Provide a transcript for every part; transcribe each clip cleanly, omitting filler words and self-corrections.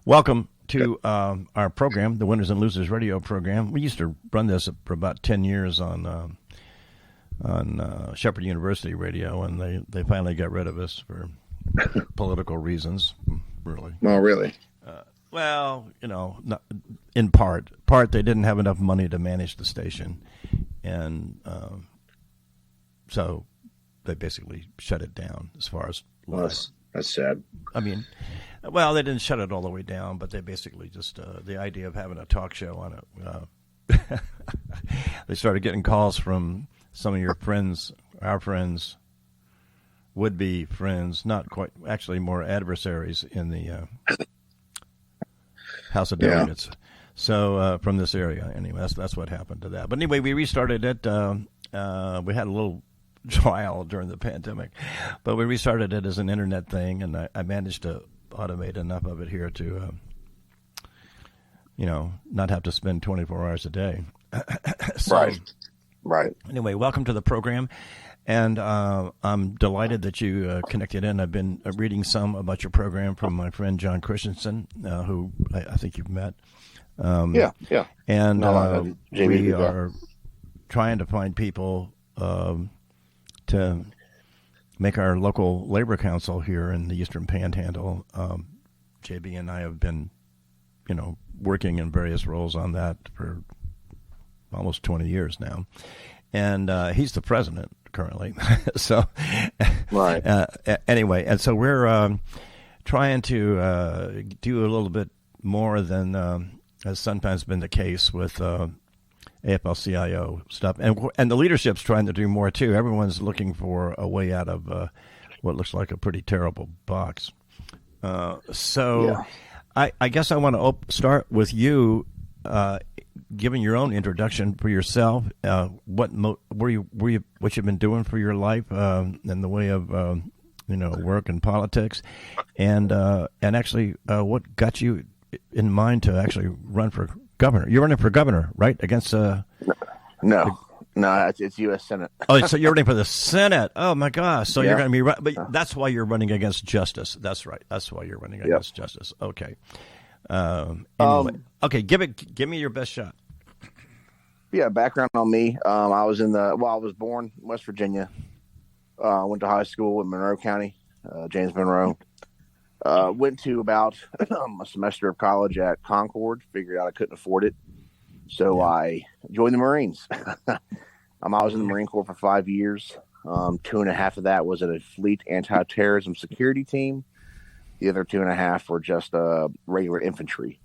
Welcome to our program, the Winners and Losers Radio program. We used to run this for about 10 years on Shepherd University Radio, and they finally got rid of us for political reasons, really. Oh, really? Well, not, in part they didn't have enough money to manage the station, and so they basically shut it down as far as live. That's sad. I mean, well, they didn't shut it all the way down, but they basically just the idea of having a talk show on it. They started getting calls from some of your friends, our friends, would-be friends, not quite, actually more adversaries in the House of Delegates. Yeah. So from this area, anyway, that's what happened to that. But anyway, we restarted it. We had a little trial during the pandemic, but we restarted it as an internet thing, and I managed to automate enough of it here to, not have to spend 24 hours a day. So, right. Anyway, welcome to the program, and I'm delighted that you connected in. I've been reading some about your program from my friend John Christensen, who I think you've met. Yeah. And we are trying to find people to make our local labor council here in the Eastern Panhandle. JB and I have been, working in various roles on that for almost 20 years now. And he's the president currently. So, right. Anyway, and so we're trying to do a little bit more than has sometimes been the case with AFL-CIO stuff, and the leadership's trying to do more too. Everyone's looking for a way out of what looks like a pretty terrible box. So, yeah. I guess I want to start with you, giving your own introduction for yourself. What you've been doing for your life in the way of work and politics, and actually what got you in mind to actually run for governor. You're running for governor, right? Against no, it's U.S. Senate. Oh, so you're running for the Senate. Oh my gosh! So you're going to be, but that's why you're running against justice. That's right. That's why you're running against justice. Okay. Anyway. Okay. Give me your best shot. Yeah. Background on me. I was born in West Virginia. Went to high school in Monroe County, James Monroe. Went to about a semester of college at Concord, figured out I couldn't afford it. So I joined the Marines. I was in the Marine Corps for 5 years. 2.5 of that was at a fleet anti-terrorism security team. The other 2.5 were just regular infantry.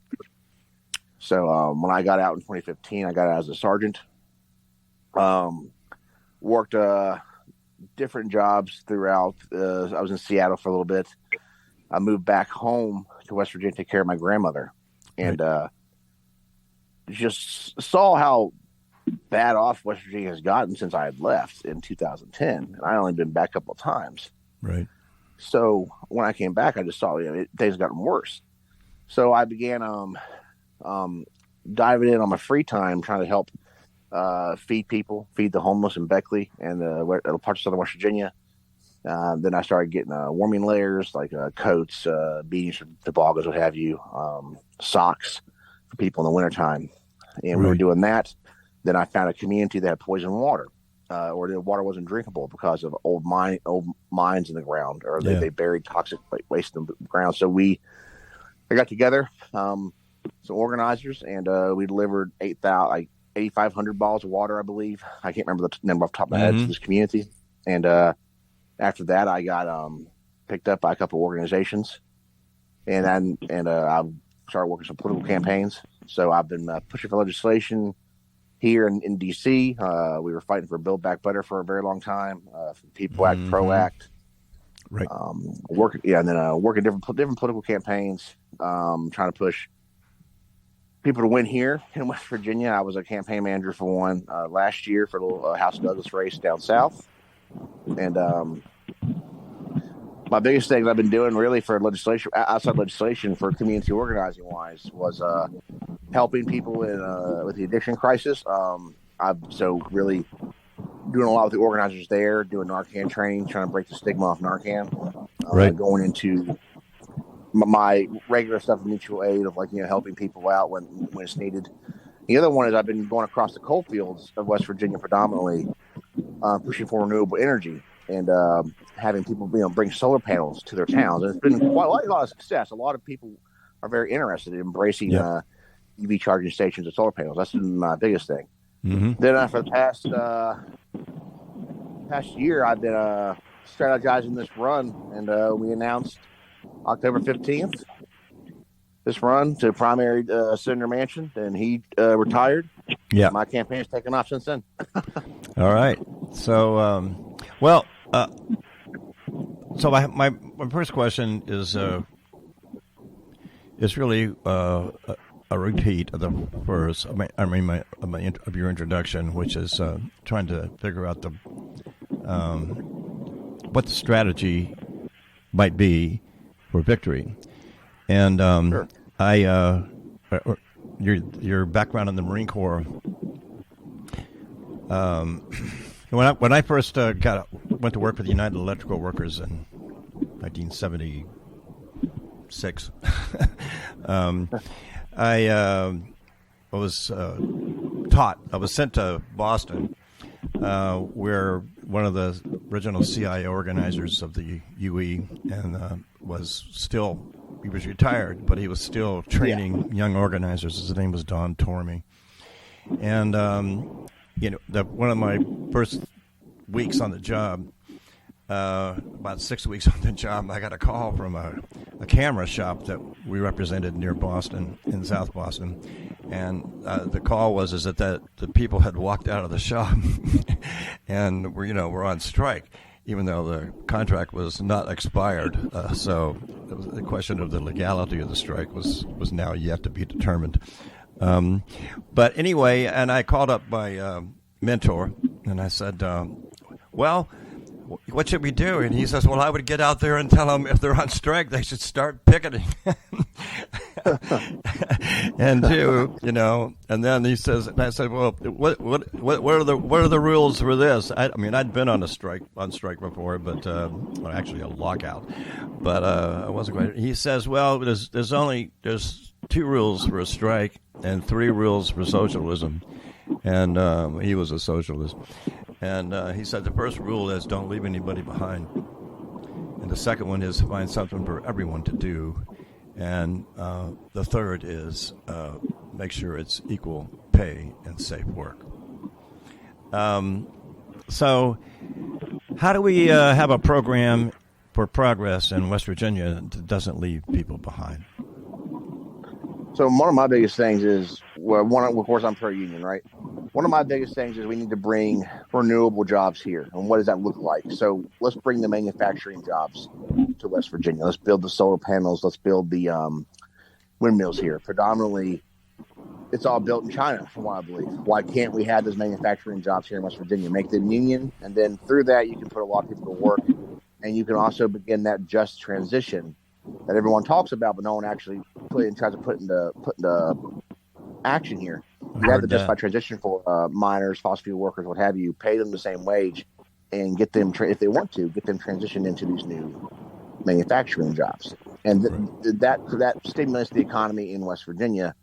So when I got out in 2015, I got out as a sergeant. Worked different jobs throughout. I was in Seattle for a little bit. I moved back home to West Virginia to take care of my grandmother, and just saw how bad off West Virginia has gotten since I had left in 2010, and I only been back a couple of times. Right. So when I came back, I just saw things gotten worse. So I began diving in on my free time, trying to help feed the homeless in Beckley and parts of southern West Virginia. Then I started getting warming layers like coats, beanies, toboggans, what have you, socks for people in the wintertime. And we were doing that. Then I found a community that had poisoned water, or the water wasn't drinkable because of old mines in the ground, or they buried toxic waste in the ground. So I got together, some organizers, and we delivered 8,500 bottles of water, I believe. I can't remember the number off the top of my head to this community. And after that, I got picked up by a couple of organizations, and I started working some political campaigns. So I've been pushing for legislation here in D.C. We were fighting for Build Back Better for a very long time. People Act, Pro Act, right? Working different political campaigns, trying to push people to win here in West Virginia. I was a campaign manager for one last year for a little House Douglas race down south. And my biggest thing I've been doing really for legislation, outside legislation for community organizing wise, was helping people with the addiction crisis. So really doing a lot with the organizers there, doing Narcan training, trying to break the stigma off Narcan, going into my regular stuff of mutual aid of helping people out when it's needed. The other one is I've been going across the coal fields of West Virginia predominantly, pushing for renewable energy and having people bring solar panels to their towns. And it's been quite a lot of success. A lot of people are very interested in embracing EV charging stations and solar panels. That's been my biggest thing. Mm-hmm. Then for the past year, I've been strategizing this run, and we announced October 15th this run to primary Senator Manchin, and he retired. Yeah, my campaign has taken off since then. All right. So, so my first question is really a repeat of the first. Of your introduction, which is trying to figure out what the strategy might be for victory. And Sure. Your background in the Marine Corps. When I first went to work for the United Electrical Workers in 1976, I was sent to Boston, where one of the original CIA organizers of the UE and he was retired, but he was still training young organizers. His name was Don Tormey. And, one of my first weeks on the job, about 6 weeks on the job, I got a call from a camera shop that we represented near Boston, in South Boston. And the call was that the people had walked out of the shop and we're on strike, even though the contract was not expired. So the question of the legality of the strike was now yet to be determined. But anyway, and I called up my mentor and I said, well, what should we do? And he says, well, I would get out there and tell them if they're on strike, they should start picketing. And and then he says, and I said, well, what are the rules for this? I'd been on strike before, but actually a lockout, but I wasn't quite. He says, well, there's 2 rules for a strike and 3 rules for socialism, and he was a socialist. And he said the first rule is don't leave anybody behind. And the second one is find something for everyone to do. And the third is make sure it's equal pay and safe work. So how do we have a program for progress in West Virginia that doesn't leave people behind? So one of my biggest things is, of course, I'm pro-union, right? One of my biggest things is we need to bring renewable jobs here. And what does that look like? So let's bring the manufacturing jobs to West Virginia. Let's build the solar panels. Let's build the windmills here. Predominantly, it's all built in China, from what I believe. Why can't we have those manufacturing jobs here in West Virginia? Make them union, and then through that, you can put a lot of people to work, and you can also begin that just transition that everyone talks about, but no one actually tries to put into action here. You have the justified transition for miners, fossil fuel workers, what have you. Pay them the same wage, and get them, if they want to, get them transitioned into these new manufacturing jobs. And that stimulates the economy in West Virginia.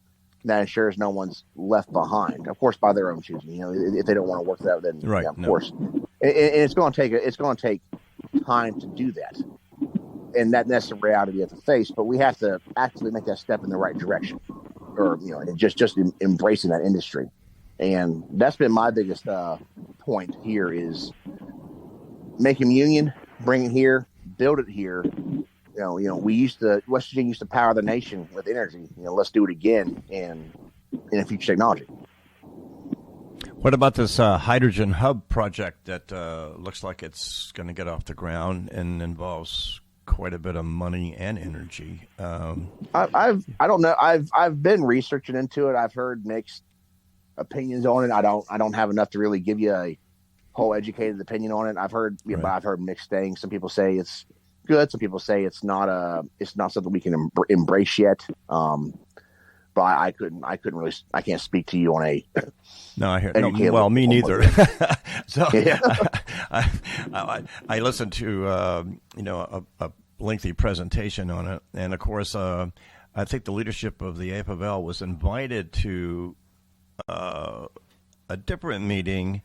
That ensures no one's left behind. Of course, by their own choosing. If they don't want to work that, then of course. And it's going to take time to do that. And that's the reality of the face. But we have to actively make that step in the right direction, or just embracing that industry. And that's been my biggest point here is make them union, bring it here, build it here. West Virginia used to power the nation with energy. Let's do it again in future technology. What about this hydrogen hub project that looks like it's going to get off the ground and involves quite a bit of money and energy? I don't know. I've been researching into it. I've heard mixed opinions on it. I don't have enough to really give you a whole educated opinion on it. I've heard mixed things. Some people say it's good. Some people say it's not something we can embrace yet. But I can't speak to you on a. No, I hear. No, well, me neither. So I listened to a lengthy presentation on it. And of course, I think the leadership of the AFL was invited to a different meeting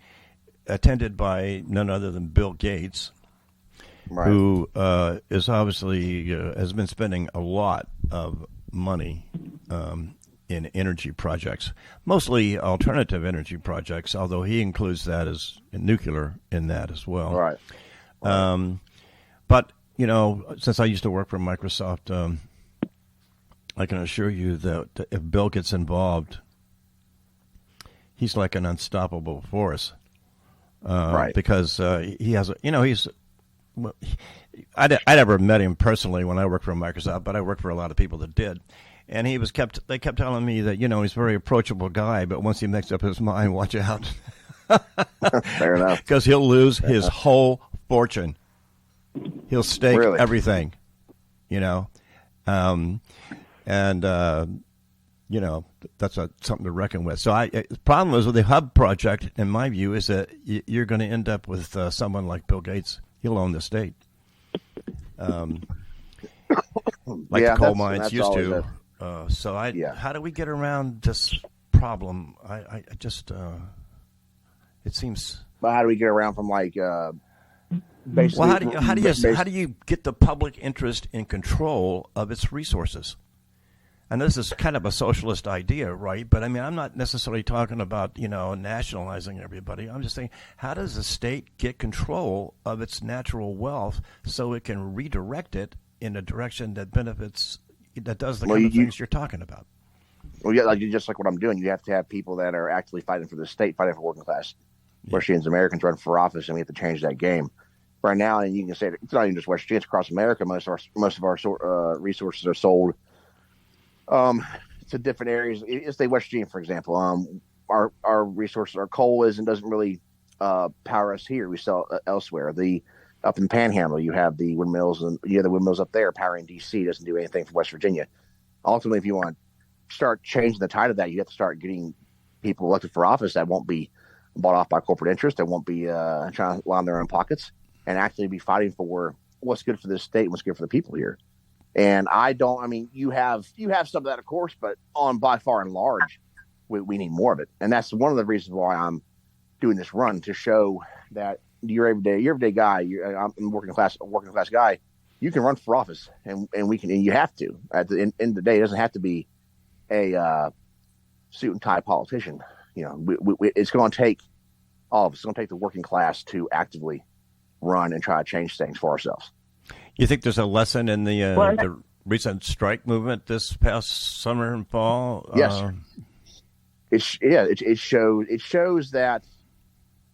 attended by none other than Bill Gates, Right. who is obviously has been spending a lot of money in energy projects, mostly alternative energy projects, although he includes that as nuclear in that as well. Right. But, you know, since I used to work for Microsoft, I can assure you that if Bill gets involved, he's like an unstoppable force. Right. Because he has, you know, I never met him personally when I worked for Microsoft, but I worked for a lot of people that did. And they kept telling me that, you know, he's a very approachable guy, but once he makes up his mind, watch out. Fair enough. Because he'll lose his whole fortune. He'll stake everything, you know. You know, that's something to reckon with. So the problem is with the Hub project, in my view, is that you're going to end up with someone like Bill Gates. He'll own the state. Like the coal mines used to. How do we get around this problem? I just, it seems. But how do we get around from like basically? Well, how do you get the public interest in control of its resources? And this is kind of a socialist idea, right? But I mean, I'm not necessarily talking about, you know, nationalizing everybody. I'm just saying, how does the state get control of its natural wealth so it can redirect it in a direction that benefits, that does the kind of things you're talking about? Well, yeah, just like what I'm doing, you have to have people that are actually fighting for the state, fighting for working class West Virginians, Americans running for office, and we have to change that game. Right now, and you can say it's not even just West Virginia, across America. Most of our resources are sold to different areas. Let's say West Virginia, for example. Our resources, our coal doesn't really power us here. We sell elsewhere. Up in the Panhandle, you have the windmills, and you have the windmills up there powering DC. Doesn't do anything for West Virginia. Ultimately, if you want to start changing the tide of that, you have to start getting people elected for office that won't be bought off by corporate interest, that won't be trying to line their own pockets, and actually be fighting for what's good for this state and what's good for the people here. And you have some of that, of course, but by far and large, we need more of it. And that's one of the reasons why I'm doing this run, to show that you're everyday guy. I'm a working class guy. You can run for office, and you have to. At the end of the day, it doesn't have to be a suit and tie politician. You know, it's going to take all of us. It's going to take the working class to run and try to change things for ourselves. You think there's a lesson in the recent strike movement this past summer and fall? Yes. It shows that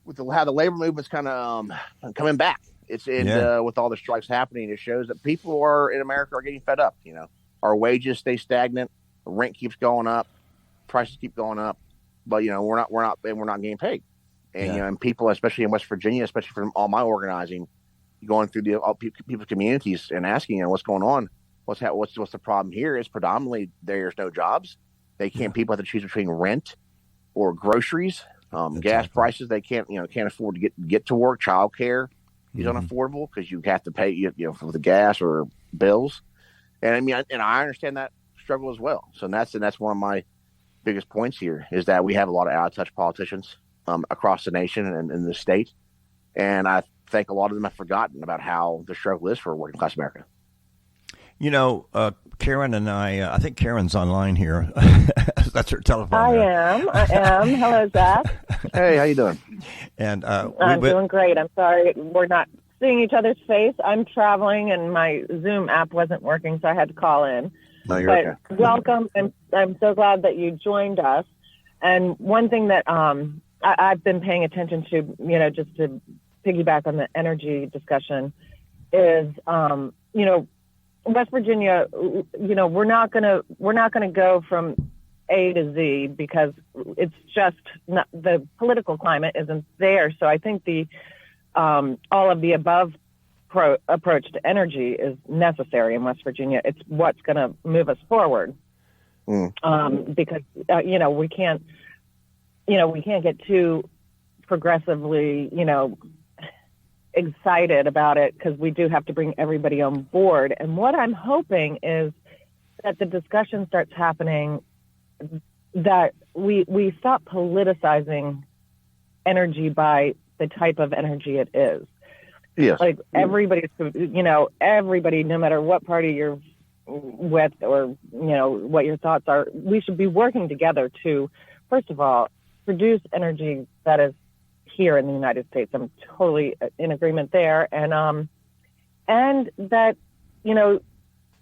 with how the labor movement's kind of coming back. With all the strikes happening, it shows that people in America are getting fed up. You know, our wages stay stagnant, rent keeps going up, prices keep going up, but you know we're not getting paid. And you know, and people, especially in West Virginia, especially from all my organizing, going through people's communities and asking, you know, what's going on, what's the problem here is predominantly there's no jobs. They can't. People have to choose between rent or groceries, gas prices. They can't afford to get to work. Childcare is unaffordable because you have to pay for the gas or bills. And I mean, I understand that struggle as well. So that's one of my biggest points here is that we have a lot of out of touch politicians across the nation and in the state, and I think a lot of them have forgotten about how the struggle is for working class America. You know, Karen and I think Karen's online here. That's her telephone. I am. Hello, Zach. Hey, how you doing? And I'm doing great. I'm sorry we're not seeing each other's face. I'm traveling and my Zoom app wasn't working, so I had to call in. No, you're okay. Welcome, and I'm so glad that you joined us. And one thing that I've been paying attention to, you know, just to piggyback on the energy discussion, is West Virginia. You know, we're not gonna go from A to Z because it's just not, the political climate isn't there. So I think the all of the above approach to energy is necessary in West Virginia. It's what's going to move us forward. Because we can't get too progressively, excited about it because we do have to bring everybody on board. And what I'm hoping is that the discussion starts happening, that we stop politicizing energy by the type of energy it is. Yes. Like everybody, no matter what party you're with or, what your thoughts are, we should be working together to, first of all, produce energy that is here in the United States. I'm totally in agreement there. And that,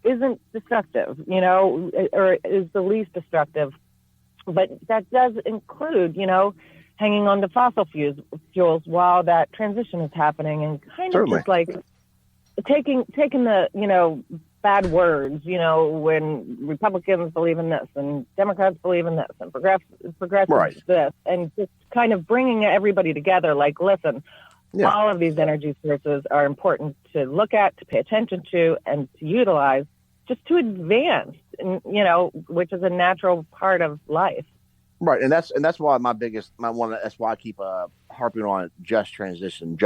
isn't destructive, or is the least destructive. But that does include, hanging on to fossil fuels while that transition is happening, and kind of just like taking the, bad words, when Republicans believe in this and Democrats believe in this and progressives this, and just kind of bringing everybody together. Like, listen, all of these energy sources are important to look at, to pay attention to, and to utilize, just to advance, which is a natural part of life. Right, and that's why that's why I keep harping on just transition,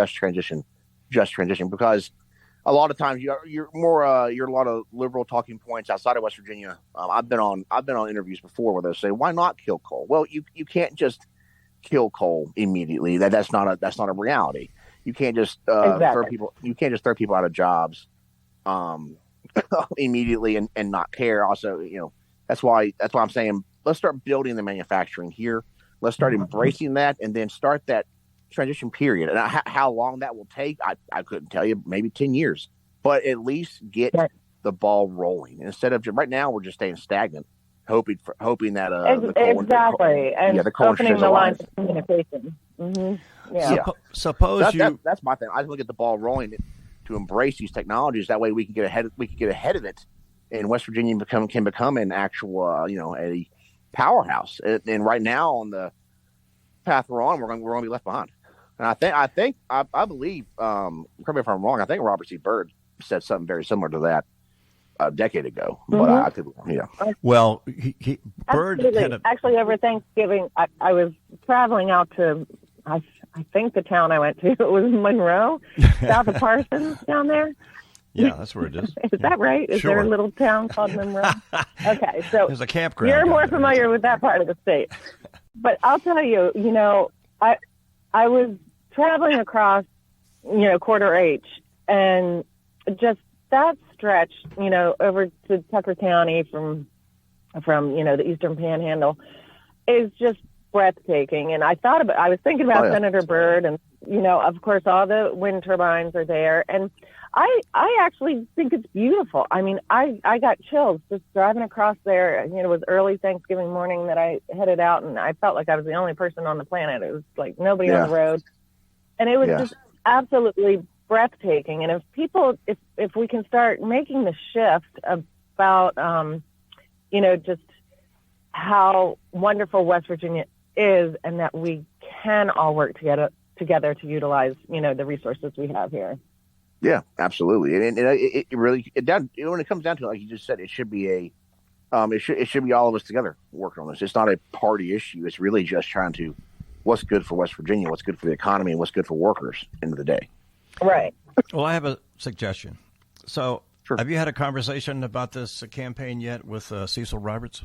because a lot of times you're a lot of liberal talking points outside of West Virginia. I've been on interviews before where they say, why not kill coal? Well, you can't just kill coal immediately. That's not a reality. You can't just throw people out of jobs immediately and not care. Also, that's why I'm saying, let's start building the manufacturing here. Let's start embracing that, and then start that transition period. And how long that will take, I couldn't tell you. Maybe 10 years, but at least get the ball rolling. Instead of right now, we're just staying stagnant, hoping that the opening the lines of communication. Mm-hmm. Yeah. Suppose that's my thing. I look at the ball rolling to embrace these technologies. That way, we can get ahead of it, and West Virginia can become an actual a powerhouse. And right now, on the path we're on, we're going to be left behind. And I believe, correct me if I'm wrong, I think Robert C. Byrd said something very similar to that a decade ago. But I could, Well, Byrd actually, over Thanksgiving, I was traveling out to, I think the town I went to, it was Monroe, south of Parsons down there. Yeah, that's where it is. Is that right? Is there a little town called Monroe? Okay, so there's a campground. You're more familiar with that part of the state. But I'll tell you, I was traveling across, Quarter H, and just that stretch, over to Tucker County from the Eastern Panhandle is just breathtaking. And I was thinking about Senator Byrd, and of course all the wind turbines are there, and I actually think it's beautiful. I mean, I got chills just driving across there. It was early Thanksgiving morning that I headed out, and I felt like I was the only person on the planet. It was like nobody on the road, and it was just absolutely breathtaking. And if we can start making the shift about, just how wonderful West Virginia is, and that we can all work together to utilize, the resources we have here. Yeah, absolutely. And it really, when it comes down to it, like you just said, it should be it should be all of us together working on this. It's not a party issue. It's really just trying to, what's good for West Virginia, what's good for the economy, and what's good for workers end of the day. Right. Well, I have a suggestion. So have you had a conversation about this campaign yet with Cecil Roberts?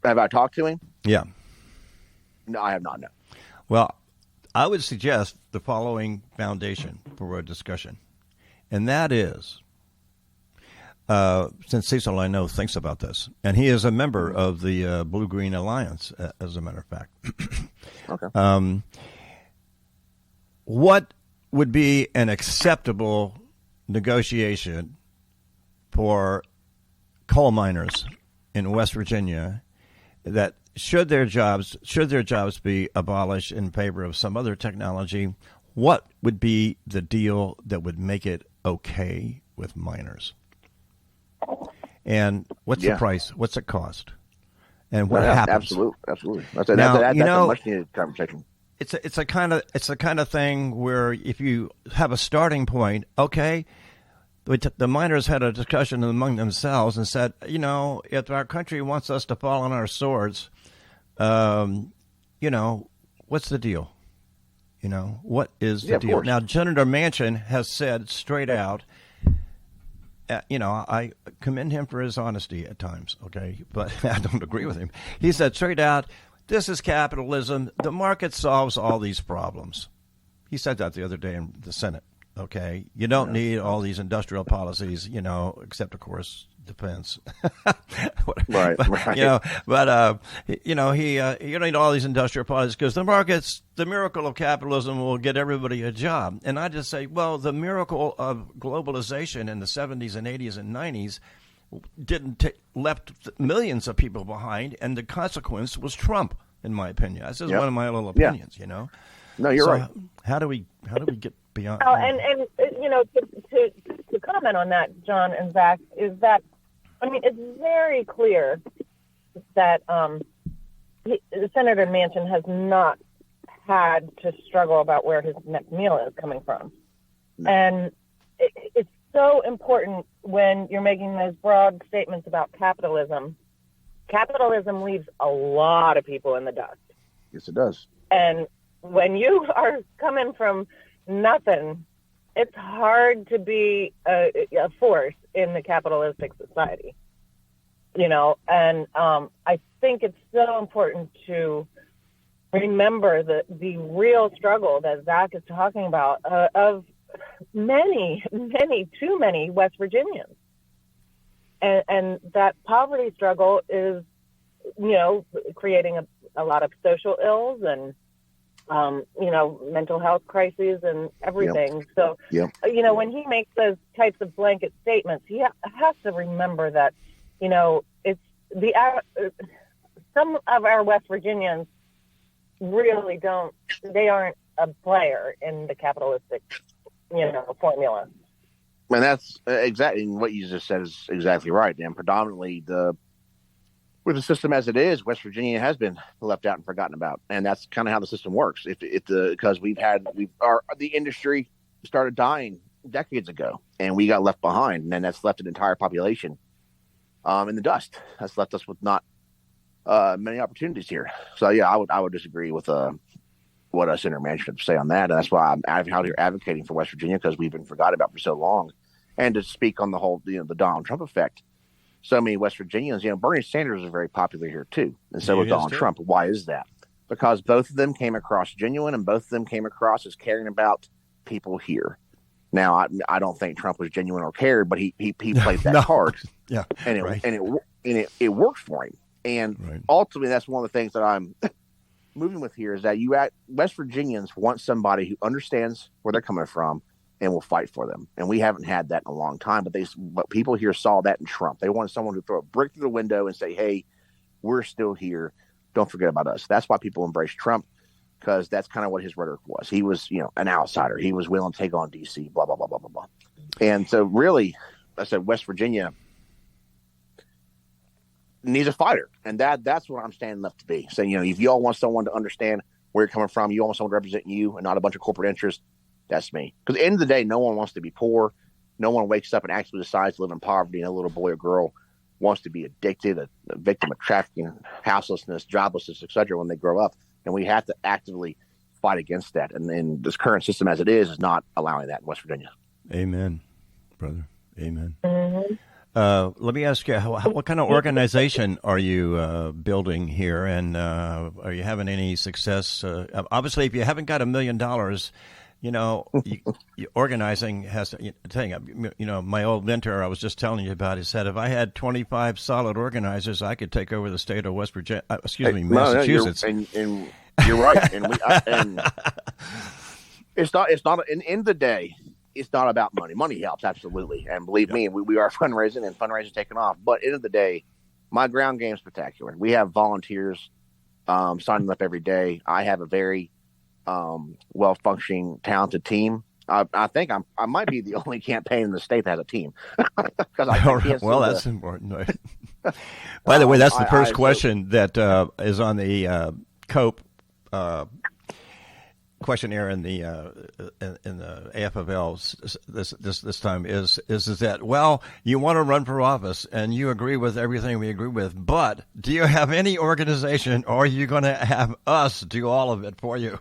Have I talked to him? Yeah. No, I have not, no. Well, I would suggest the following foundation for a discussion, and that is, since Cecil, I know, thinks about this, and he is a member of the Blue-Green Alliance, as a matter of fact. Okay. What would be an acceptable negotiation for coal miners in West Virginia that should their jobs be abolished in favor of some other technology, what would be the deal that would make it okay with miners? And what's the price? What's it cost? And what happens? Absolutely. That's a much needed conversation. It's a kind of thing where if you have a starting point, okay, the miners had a discussion among themselves and said, if our country wants us to fall on our swords, what's the deal? What is the deal? Now, Senator Manchin has said straight out, I commend him for his honesty at times, okay, but I don't agree with him. He said straight out, this is capitalism. The market solves all these problems. He said that the other day in the Senate, okay? You don't need all these industrial policies, except, of course, defense. Right. He you don't need all these industrial policies because the miracle of capitalism will get everybody a job. And I just say, well, the miracle of globalization in the 70s and 80s and 90s left millions of people behind, and the consequence was Trump, in my opinion. That's just one of my little opinions, No, you're right. How do we get beyond? Oh, and to comment on that, John and Zach, is that it's very clear that Senator Manchin has not had to struggle about where his next meal is coming from, and it's so important when you're making those broad statements about capitalism. Capitalism leaves a lot of people in the dust. Yes, it does. And when you are coming from nothing, it's hard to be a force in the capitalistic society, and I think it's so important to remember the real struggle that Zach is talking about of too many West Virginians. And that poverty struggle is, creating a lot of social ills and, mental health crises and everything. So, when he makes those types of blanket statements, he has to remember that, it's some of our West Virginians really they aren't a player in the capitalistic, formula. And that's exactly what you just said is exactly right. And predominantly with the system as it is, West Virginia has been left out and forgotten about, and that's kind of how the system works. Because the industry started dying decades ago, and we got left behind, and then that's left an entire population in the dust. That's left us with not many opportunities here. So I would disagree with what Senator Manchin had to say on that, and that's why I'm out here advocating for West Virginia, because we've been forgotten about for so long. And to speak on the whole, the Donald Trump effect, so many West Virginians, Bernie Sanders is very popular here too, and so is Donald Trump. Why is that? Because both of them came across genuine, and both of them came across as caring about people here. Now, I don't think Trump was genuine or cared, but he played that card, and it worked for him. And ultimately, that's one of the things that I'm moving with here is that West Virginians want somebody who understands where they're coming from and will fight for them. And we haven't had that in a long time, but people here saw that in Trump. They wanted someone to throw a brick through the window and say, hey, we're still here. Don't forget about us. That's why people embraced Trump, because that's kind of what his rhetoric was. He was, an outsider. He was willing to take on D.C., blah, blah, blah, blah, blah, blah. And so really, I said West Virginia needs a fighter. And that's what I'm standing up to be. Saying, if you all want someone to understand where you're coming from, you all want someone to represent you and not a bunch of corporate interests, that's me. Because at the end of the day, no one wants to be poor. No one wakes up and actually decides to live in poverty, and a little boy or girl wants to be addicted, a victim of trafficking, houselessness, joblessness, etc. when they grow up. And we have to actively fight against that. And then this current system as it is not allowing that in West Virginia. Amen, brother. Amen. Mm-hmm. Let me ask you, what kind of organization are you building here? And are you having any success? Obviously, if you haven't got $1 million, organizing has to, my old mentor I was just telling you about, he said, if I had 25 solid organizers, I could take over the state of West Virginia, Massachusetts. And you're right. And it's not, in the end of the day, it's not about money. Money helps, absolutely. And believe me, we are fundraising, and fundraising taking off. But at the end of the day, my ground game is spectacular. We have volunteers signing up every day. I have a very well-functioning, talented team. I think I might be the only campaign in the state that has a team. That's important. By the way, that's the first question that is on the COPE questionnaire in the AFFL this time is that, well, you want to run for office and you agree with everything we agree with, but do you have any organization, or are you going to have us do all of it for you?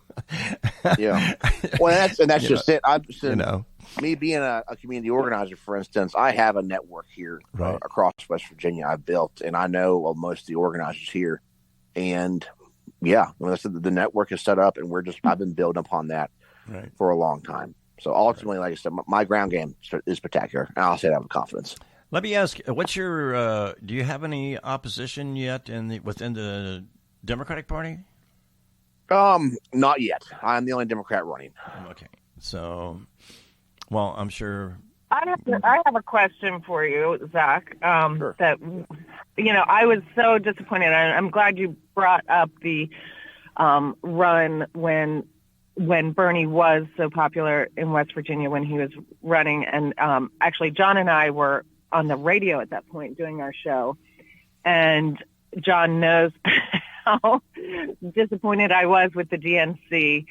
Yeah. Well, that's You just it. know, Me being a community organizer, for instance, I have a network here right. across West Virginia I've built, and I know of most of the organizers here. And yeah, when I said the network is set up, and I've been building upon that Right. for a long time. So ultimately, like I said, my ground game is spectacular, and I'll say that with confidence. Let me ask, what's your? Do you have any opposition yet within the Democratic Party? Not yet. I'm the only Democrat running. Okay, so, well, I'm sure. I have a question for you, Zach. Sure. That I was so disappointed. I'm glad you brought up the run when Bernie was so popular in West Virginia when he was running. And actually, John and I were on the radio at that point doing our show, and John knows how disappointed I was with the DNC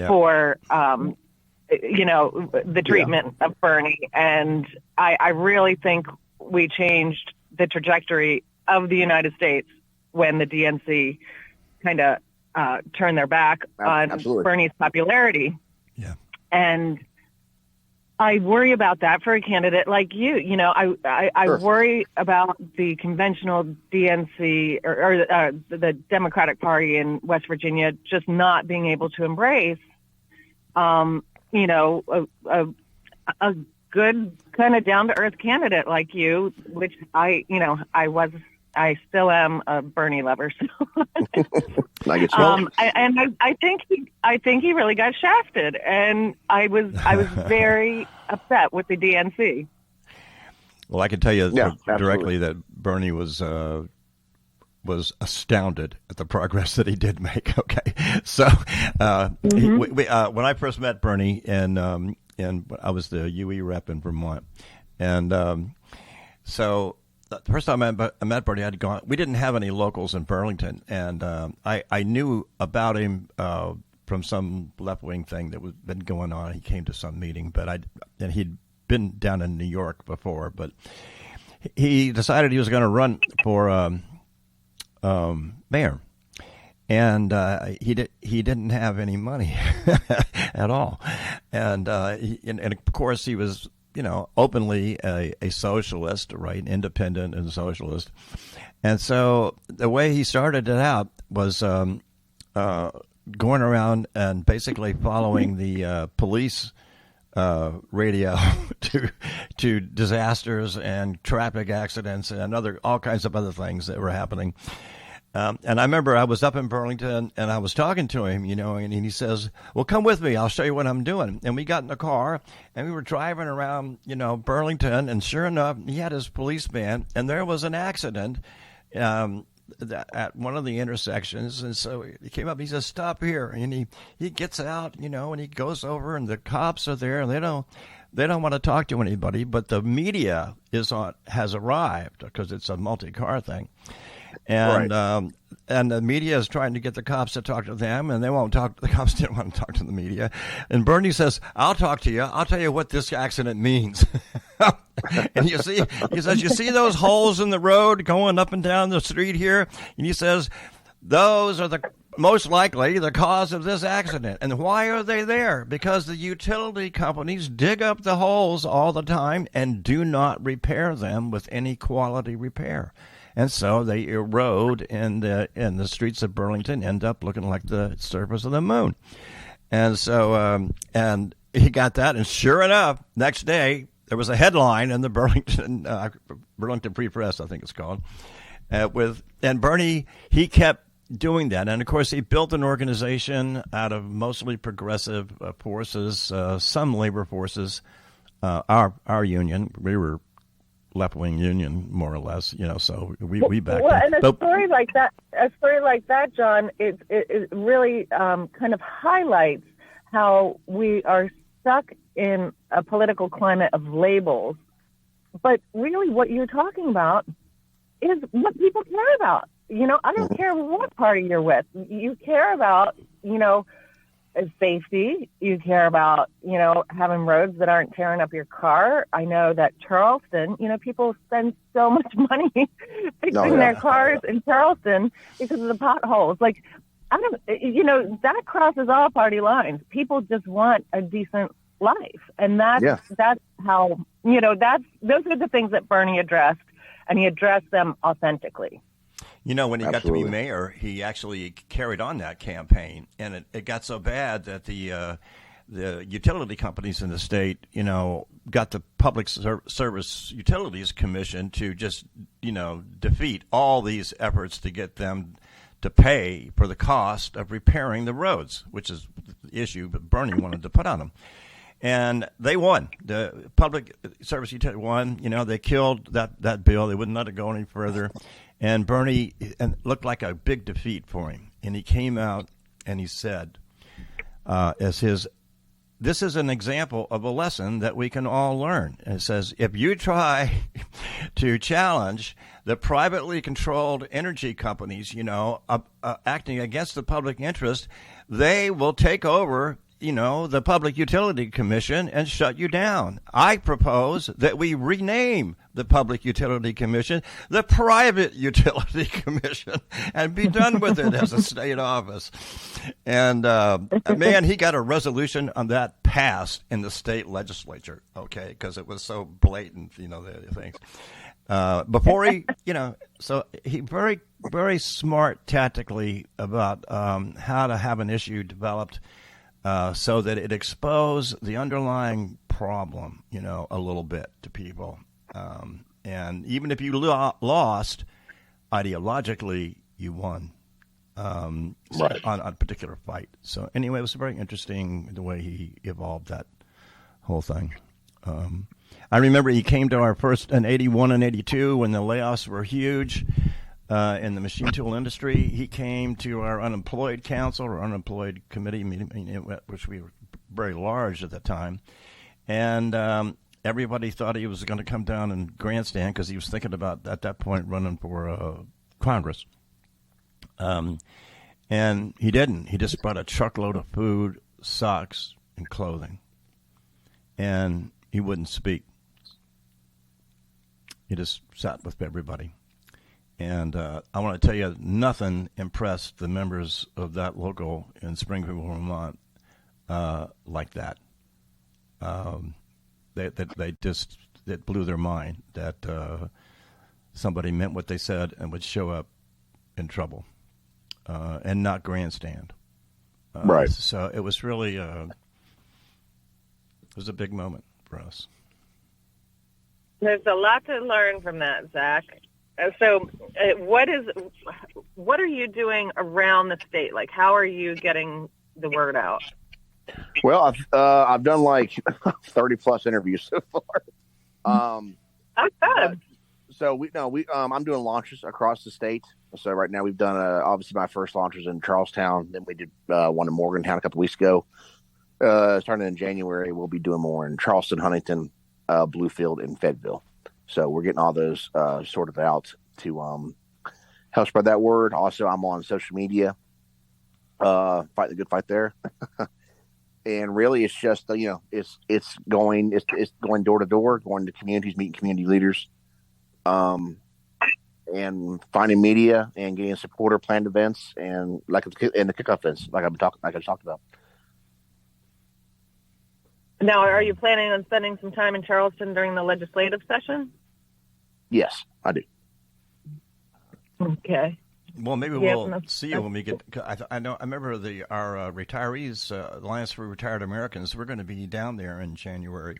for the treatment of Bernie. And I really think we changed the trajectory of the United States when the DNC kind of turned their back on Bernie's popularity. Yeah. And I worry about that for a candidate like you. I worry about the conventional DNC or the Democratic Party in West Virginia just not being able to embrace, a good kind of down to earth candidate like you, which I still am a Bernie lover. So. I think he really got shafted, and I was very upset with the DNC. Well, I can tell you directly that Bernie was astounded at the progress that he did make. Okay, so when I first met Bernie, and I was the UE rep in Vermont, and so. The first time I met Bernie, we didn't have any locals in Burlington, and I knew about him from some left-wing thing that was been going on. He came to some meeting, and he'd been down in New York before, but he decided he was going to run for mayor, and he didn't have any money at all, and of course he was. Openly a socialist, right? Independent and socialist. And so the way he started it out was going around and basically following the police radio to disasters and traffic accidents and all kinds of other things that were happening. And I remember I was up in Burlington and I was talking to him, and he says, well, come with me. I'll show you what I'm doing. And we got in the car and we were driving around, Burlington. And sure enough, he had his police van and there was an accident at one of the intersections. And so he came up, he says, stop here. And he gets out, and he goes over and the cops are there and they don't want to talk to anybody. But the media has arrived because it's a multi-car thing. And and the media is trying to get the cops to talk to them, and they won't talk. The cops didn't want to talk to the media. And Bernie says, "I'll talk to you. I'll tell you what this accident means." And he says, "You see those holes in the road going up and down the street here?" And he says, "Those are most likely the cause of this accident. And why are they there? Because the utility companies dig up the holes all the time and do not repair them with any quality repair." And so they erode, and the streets of Burlington end up looking like the surface of the moon. And so, and he got that, and sure enough, next day there was a headline in the Burlington Free Press, I think it's called, and Bernie, he kept doing that, and of course he built an organization out of mostly progressive forces, some labor forces. Our union, we were left-wing union, more or less, so we backed well, them. And a story like that, John, it really kind of highlights how we are stuck in a political climate of labels. But really what you're talking about is what people care about. I don't care what party you're with. You care about, safety. You care about, having roads that aren't tearing up your car. I know that Charleston, people spend so much money fixing their cars in Charleston because of the potholes. Like, that crosses all party lines. People just want a decent life. And that's how, those are the things that Bernie addressed, and he addressed them authentically. When he got to be mayor, he actually carried on that campaign, and it got so bad that the utility companies in the state, got the Public Service Utilities Commission to just, defeat all these efforts to get them to pay for the cost of repairing the roads, which is the issue that Bernie wanted to put on them. And they won. The Public Service Utility won. They killed that bill. They wouldn't let it go any further. And Bernie looked like a big defeat for him. And he came out and he said, this is an example of a lesson that we can all learn. And it says, if you try to challenge the privately controlled energy companies, acting against the public interest, they will take over, the Public Utility Commission and shut you down. I propose that we rename the Public Utility Commission the Private Utility Commission and be done with it as a state office. And, man, he got a resolution on that passed in the state legislature, okay, because it was so blatant, the things. Before he, so he very, very smart tactically about how to have an issue developed so that it exposed the underlying problem, a little bit to people. And even if you lost, ideologically, you won on a particular fight. So anyway, it was very interesting the way he evolved that whole thing. I remember he came to our first in 81 and 82 when the layoffs were huge in the machine tool industry. He came to our unemployed council or unemployed committee meeting, which we were very large at that time. And everybody thought he was going to come down and grandstand because he was thinking about, at that point, running for Congress. And he didn't. He just brought a truckload of food, socks, and clothing. And he wouldn't speak. He just sat with everybody. And I want to tell you, nothing impressed the members of that local in Springfield, Vermont, like that. It blew their mind that somebody meant what they said and would show up in trouble and not grandstand. Right. So it was really it was a big moment for us. There's a lot to learn from that, Zach. So what are you doing around the state? Like, how are you getting the word out? Well, I've done like 30 plus interviews so far. That's good. I'm doing launches across the state. So right now we've done obviously my first launch was in Charlestown. Then we did one in Morgantown a couple weeks ago. Starting in January, we'll be doing more in Charleston, Huntington, Bluefield, and Fayetteville. So we're getting all those sort of out to help spread that word. Also, I'm on social media, fight the good fight there. And really, it's just it's going door to door, going to communities, meeting community leaders, and finding media and getting supporter planned events and the kickoff events, like I just talked about. Now, are you planning on spending some time in Charleston during the legislative session? Yes, I do. Okay. Well, maybe we'll see you when we get. I remember our retirees, Alliance for Retired Americans. We're going to be down there in January.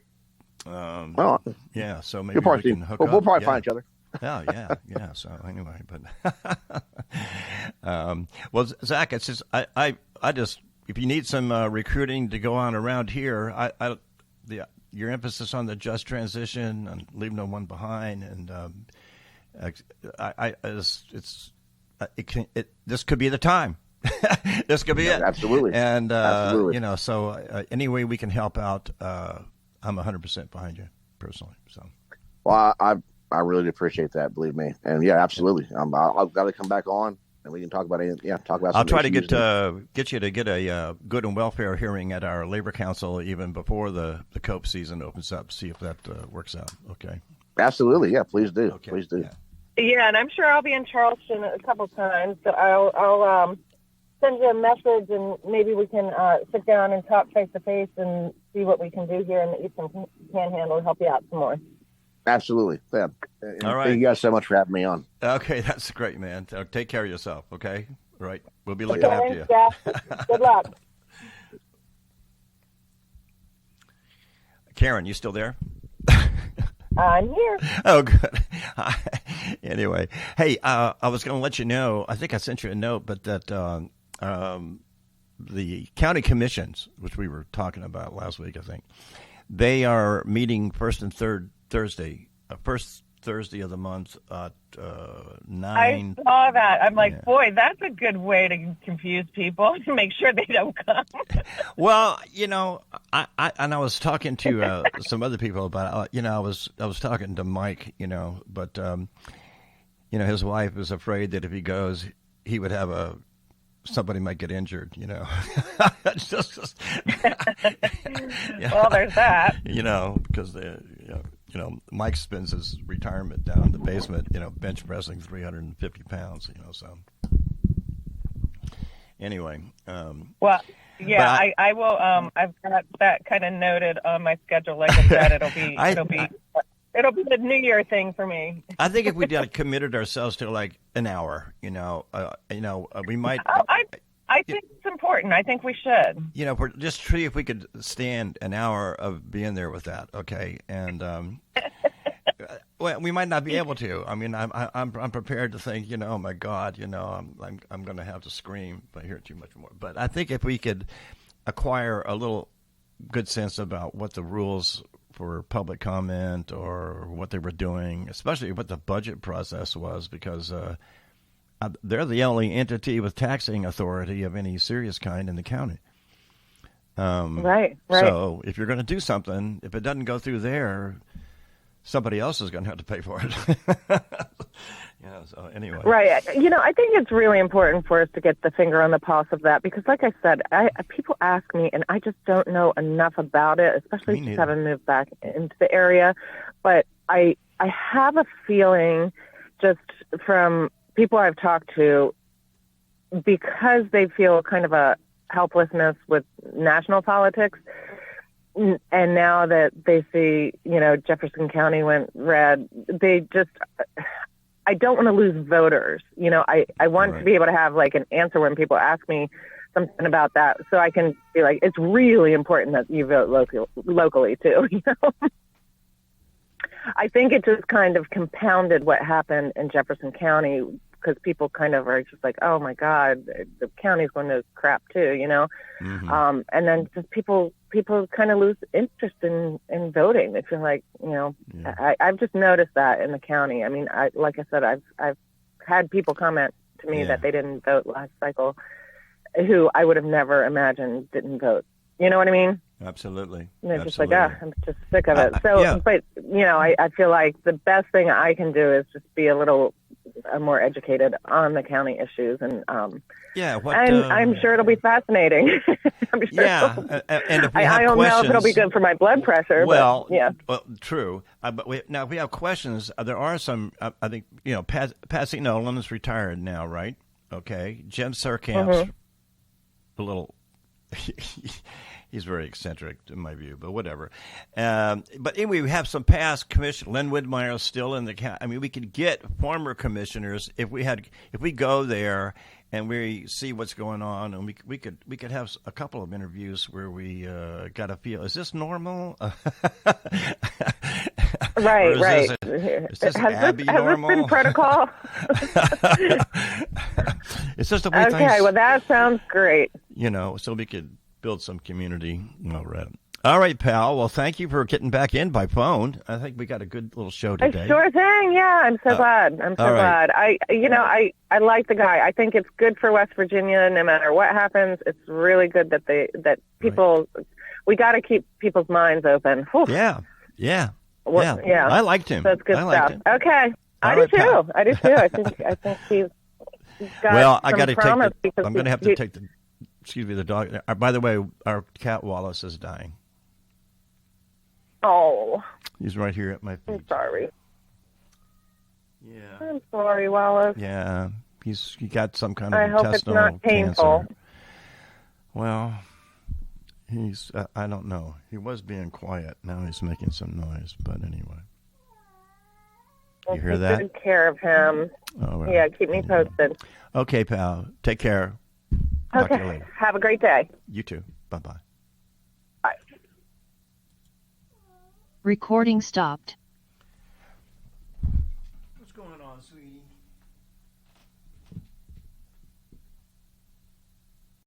Yeah, so maybe we can hook up. We'll probably find each other. Yeah. So anyway, but well, Zach, it's just I just if you need some recruiting to go on around here, your emphasis on the just transition and leave no one behind, and this could be the time. This could be it. Absolutely. And so any way we can help out, I'm 100% behind you personally. So. Well, I really appreciate that. Believe me. And yeah, absolutely. I've got to come back on. And we can talk about it. Yeah, talk about. I'll try to get you to get a good and welfare hearing at our labor council even before the COPE season opens up. See if that works out. Okay. Absolutely. Yeah. Please do. Okay. Please do. Yeah, and I'm sure I'll be in Charleston a couple times. So I'll send you a message, and maybe we can sit down and talk face to face and see what we can do here in the Eastern Panhandle and help you out some more. Absolutely. Yeah. All right. Thank you guys so much for having me on. Okay, that's great, man. Take care of yourself, okay? All right. We'll be looking after you. Yeah. Good luck. Karen, you still there? I'm here. Oh, good. Anyway, hey, I was going to let you know, I think I sent you a note, but that the county commissions, which we were talking about last week, I think, they are meeting first Thursday of the month at 9. I saw that. I'm like, boy, that's a good way to confuse people to make sure they don't come. Well, I was talking to some other people about it. I was talking to Mike, but his wife is afraid that if he goes, he would have somebody might get injured. It's just Well, there's that. Because Mike spends his retirement down in the basement, bench pressing 350 pounds, so. Anyway. Well, yeah, I will. I've got that kind of noted on my schedule. Like I said, it'll be the New Year thing for me. I think if we committed ourselves to like an hour, we might. I think it's important. I think we should. Just see if we could stand an hour of being there with that, okay? And well, we might not be able to. I mean, I'm prepared to think, oh my God, I'm going to have to scream if I hear too much more. But I think if we could acquire a little good sense about what the rules for public comment or what they were doing, especially what the budget process was, because they're the only entity with taxing authority of any serious kind in the county. Right. So if you're going to do something, if it doesn't go through there, somebody else is going to have to pay for it. So anyway. Right. I think it's really important for us to get the finger on the pulse of that because, like I said, people ask me, and I just don't know enough about it, especially since having moved back into the area. But I have a feeling just from people I've talked to, because they feel kind of a helplessness with national politics, and now that they see, Jefferson County went red, I don't want to lose voters. I want to be able to have like an answer when people ask me something about that, so I can be like, it's really important that you vote locally too. I think it just kind of compounded what happened in Jefferson County because people kind of are just like, oh my God, the county's going to crap too, Mm-hmm. And then just people kind of lose interest in voting. They feel like, I've just noticed that in the county. I mean, like I said, I've had people comment to me that they didn't vote last cycle, who I would have never imagined didn't vote. You know what I mean? Absolutely. And they're just like, I'm just sick of it. But, I feel like the best thing I can do is just be a little more educated on the county issues. And I'm sure it'll be fascinating. I'm sure. Yeah. And if we have I don't questions, know if it'll be good for my blood pressure. Well, but, yeah. Well, true. But if we have questions, there are some, I think, Patsy Nolan is retired now, right? Okay. Jim Surkamp's a little... He's very eccentric in my view, but whatever. But anyway, we have some past commission. Len Widmeyer is still in the county. I mean, we could get former commissioners if we go there and we see what's going on, and we could have a couple of interviews where we got to feel, is this normal? Right. Is this has Abby this normal? been protocol? It's just the way things. Okay, well that sounds great. So we could build some community. All right, pal. Well, thank you for getting back in by phone. I think we got a good little show today. Sure thing. Yeah, I'm so glad. I'm so glad. I like the guy. I think it's good for West Virginia. No matter what happens, it's really good that people. Right. We got to keep people's minds open. Whew. Yeah. Yeah. I liked him. That's good stuff. Him. Okay. I do too. I think he's got well, I got to take. I'm going to have to take the. Excuse me, the dog. By the way, our cat Wallace is dying. Oh. He's right here at my feet. I'm sorry. Yeah. I'm sorry, Wallace. Yeah. he got some kind of I hope it's not intestinal painful. cancer. Well, he's I don't know. He was being quiet. Now he's making some noise. But anyway, you hear that? Take good care of him. Oh, well, Yeah, keep me posted. Okay, pal. Take care. Talk to you Okay. later. Have a great day. You too. Bye-bye. Bye. Recording stopped. What's going on, sweetie?